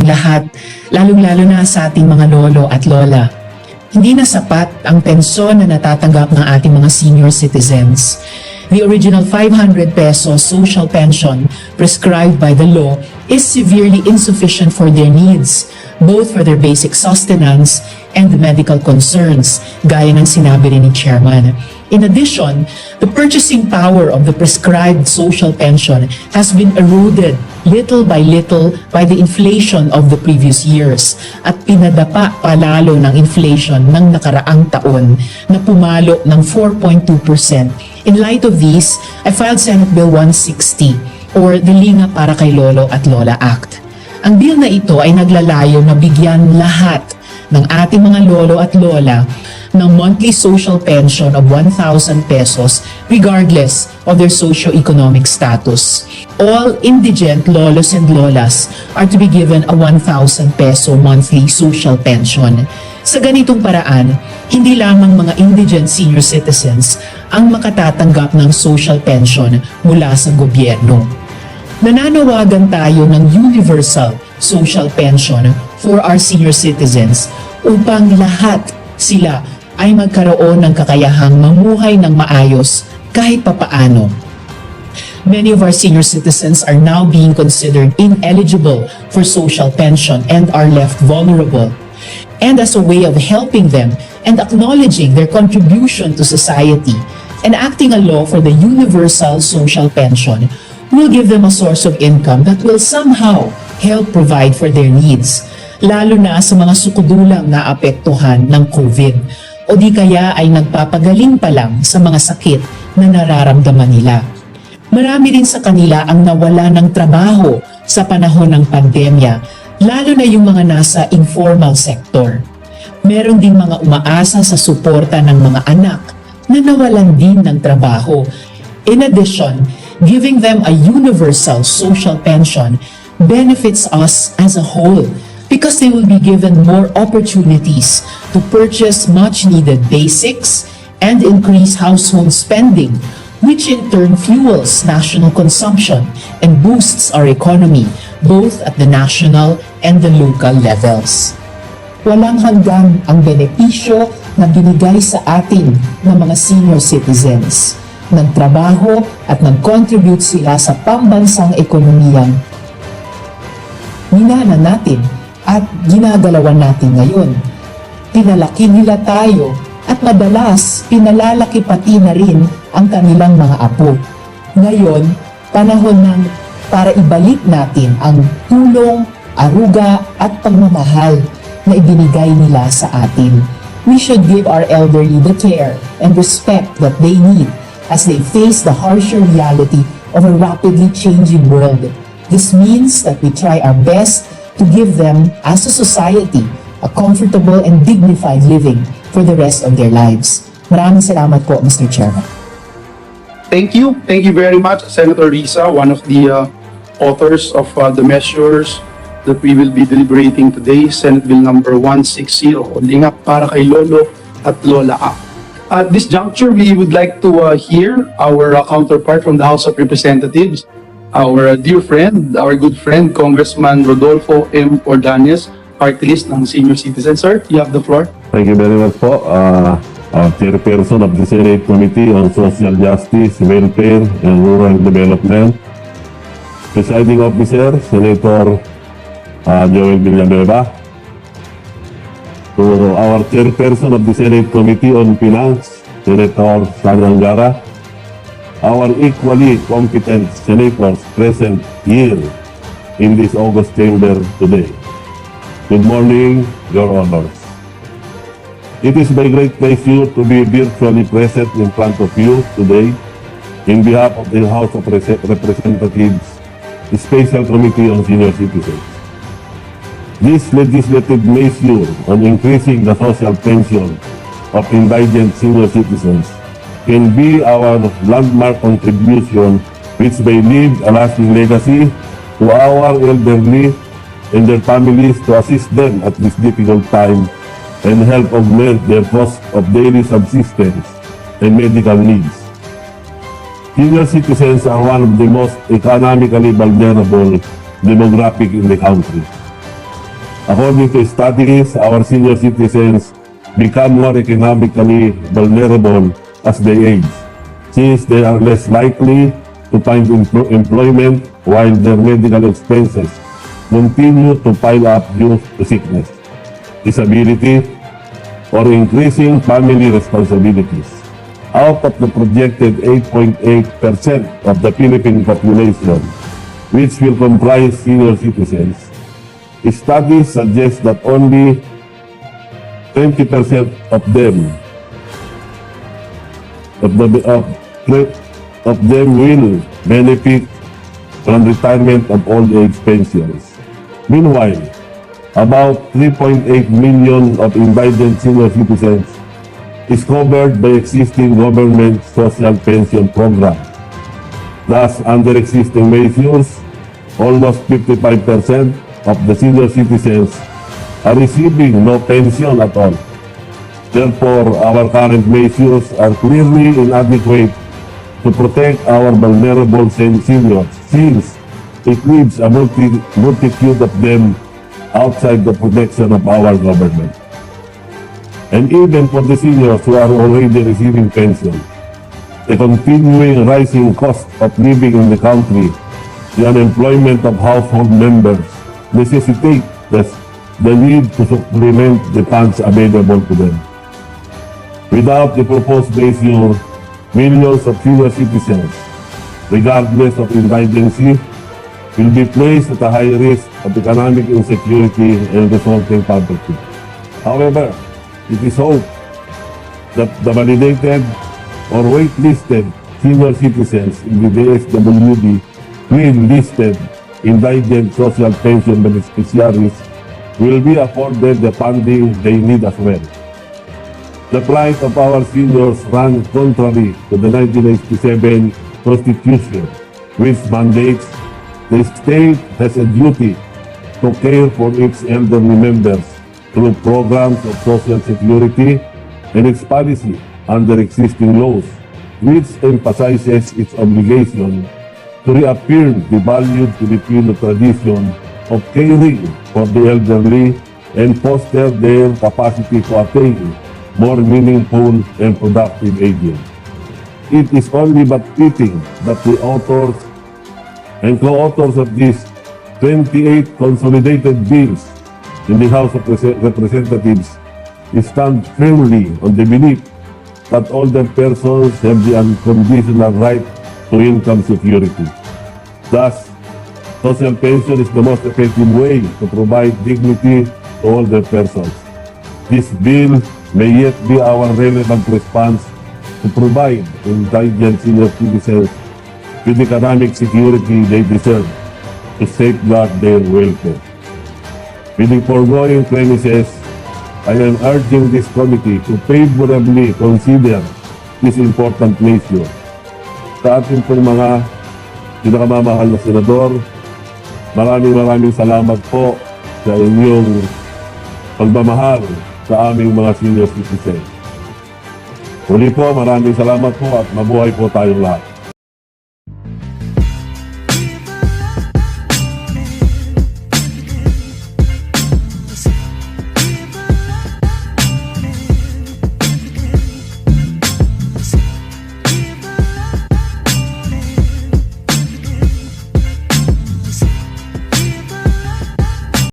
tayong lahat, lalong-lalo na sa ating mga lolo at lola. Hindi na sapat ang pensyon na natatanggap ng ating mga senior citizens. The original 500 pesos social pension prescribed by the law is severely insufficient for their needs, both for their basic sustenance and the medical concerns, gaya ng sinabi rin ni Chairman. In addition, the purchasing power of the prescribed social pension has been eroded little by little by the inflation of the previous years at pinadapa palalo ng inflation ng nakaraang taon na pumalo ng 4.2%. In light of this, I filed Senate Bill 160 or the Linga para kay Lolo at Lola Act. Ang bill na ito ay naglalayo na bigyan lahat ng ating mga lolo at lola ng monthly social pension of 1,000 pesos regardless of their socio-economic status. All indigent lolos and lolas are to be given a 1,000 peso monthly social pension. Sa ganitong paraan, hindi lamang mga indigent senior citizens ang makatatanggap ng social pension mula sa gobyerno. Nananawagan tayo ng universal social pension for our senior citizens upang lahat sila ay magkaroon ng kakayahang mamuhay ng maayos kahit papaano. Many of our senior citizens are now being considered ineligible for social pension and are left vulnerable. And as a way of helping them and acknowledging their contribution to society, enacting a law for the universal social pension will give them a source of income that will somehow help provide for their needs, lalo na sa mga sukudulang naapektuhan ng COVID o di kaya ay nagpapagaling pa lang sa mga sakit na nararamdaman nila. Marami rin sa kanila ang nawala ng trabaho sa panahon ng pandemya, lalo na yung mga nasa informal sector. Meron din mga umaasa sa suporta ng mga anak na nawalan din ng trabaho. In addition, giving them a universal social pension benefits us as a whole because they will be given more opportunities to purchase much-needed basics and increase household spending, which in turn fuels national consumption and boosts our economy, both at the national and the local levels. Walang hanggan ang benepisyo na binigay sa atin ng mga senior citizens. Nagtrabaho at nag-contribute sila sa pambansang ekonomiyang minana natin at ginagalawan natin ngayon. Pinalaki nila tayo at madalas pinalalaki pati na rin ang kanilang mga apo. Ngayon, panahon ng para ibalik natin ang tulong, aruga at pagmamahal na ibinigay nila sa atin. We should give our elderly the care and respect that they need as they face the harsher reality of a rapidly changing world. This means that we try our best to give them, as a society, a comfortable and dignified living for the rest of their lives. Maraming salamat po, Mr. Chairman. Thank you. Thank you very much, Senator Risa, one of the authors of the measures that we will be deliberating today, Senate Bill number 160, o Linga para kay Lolo at Lola Act. At this juncture, we would like to hear our counterpart from the House of Representatives, our dear friend, our good friend, Congressman Rodolfo M. Ordanes, party list ng Senior Citizen. Sir, you have the floor. Thank you very much po. Chairperson of the Senate Committee on Social Justice, Welfare, and Rural Development. Presiding Officer, Senator Joel Villanueva. To our Chairperson of the Senate Committee on Finance, Senator Sani Angara. Our equally competent senators present here in this August chamber today. Good morning, Your Honors. It is my great pleasure to be virtually present in front of you today in behalf of the House of Representatives, the Special Committee on Senior Citizens. This legislative measure on increasing the social pension of indigent senior citizens can be our landmark contribution which may leave a lasting legacy to our elderly and their families to assist them at this difficult time and help augment their cost of daily subsistence and medical needs. Senior citizens are one of the most economically vulnerable demographic in the country. According to studies, our senior citizens become more economically vulnerable as they age, since they are less likely to find employment while their medical expenses continue to pile up due to sickness, disability, or increasing family responsibilities. Out of the projected 8.8% of the Philippine population, which will comprise senior citizens, studies suggest that only 20% of them will benefit from retirement of old age pensions. Meanwhile, about 3.8 million of indigent senior citizens is covered by existing government social pension program. Thus, under existing measures, almost 55% of the senior citizens are receiving no pension at all. Therefore, our current measures are clearly inadequate to protect our vulnerable seniors, since it leaves a multitude of them outside the protection of our government. And even for the seniors who are already receiving pension, the continuing rising cost of living in the country, the unemployment of household members, necessitate the need to supplement the funds available to them. Without the proposed measure, millions of senior citizens, regardless of indigency, will be placed at a high risk of economic insecurity and resulting poverty. However, it is hoped that the validated or waitlisted senior citizens in the DSWD green-listed indigent social pension beneficiaries will be afforded the funding they need as well. The plight of our seniors runs contrary to the 1987 Constitution, which mandates the state has a duty to care for its elderly members through programs of social security and its policy under existing laws, which emphasizes its obligation to reaffirm the valued Filipino tradition of caring for the elderly and foster their capacity to attain more meaningful and productive aging. It is only but fitting that the authors and co-authors of these 28 consolidated bills in the House of Representatives stand firmly on the belief that older persons have the unconditional right to income security. Thus, social pension is the most effective way to provide dignity to older persons. This bill may yet be our relevant response to provide indigent senior citizens with economic security they deserve to safeguard their welfare. With the foregoing premises, I am urging this committee to favorably consider this important measure. Sa ating pong mga pinakamamahal na senador, maraming salamat po sa inyong pagmamahal sa aming mga senior citizens. Muli po, maraming salamat po at mabuhay po tayong lahat.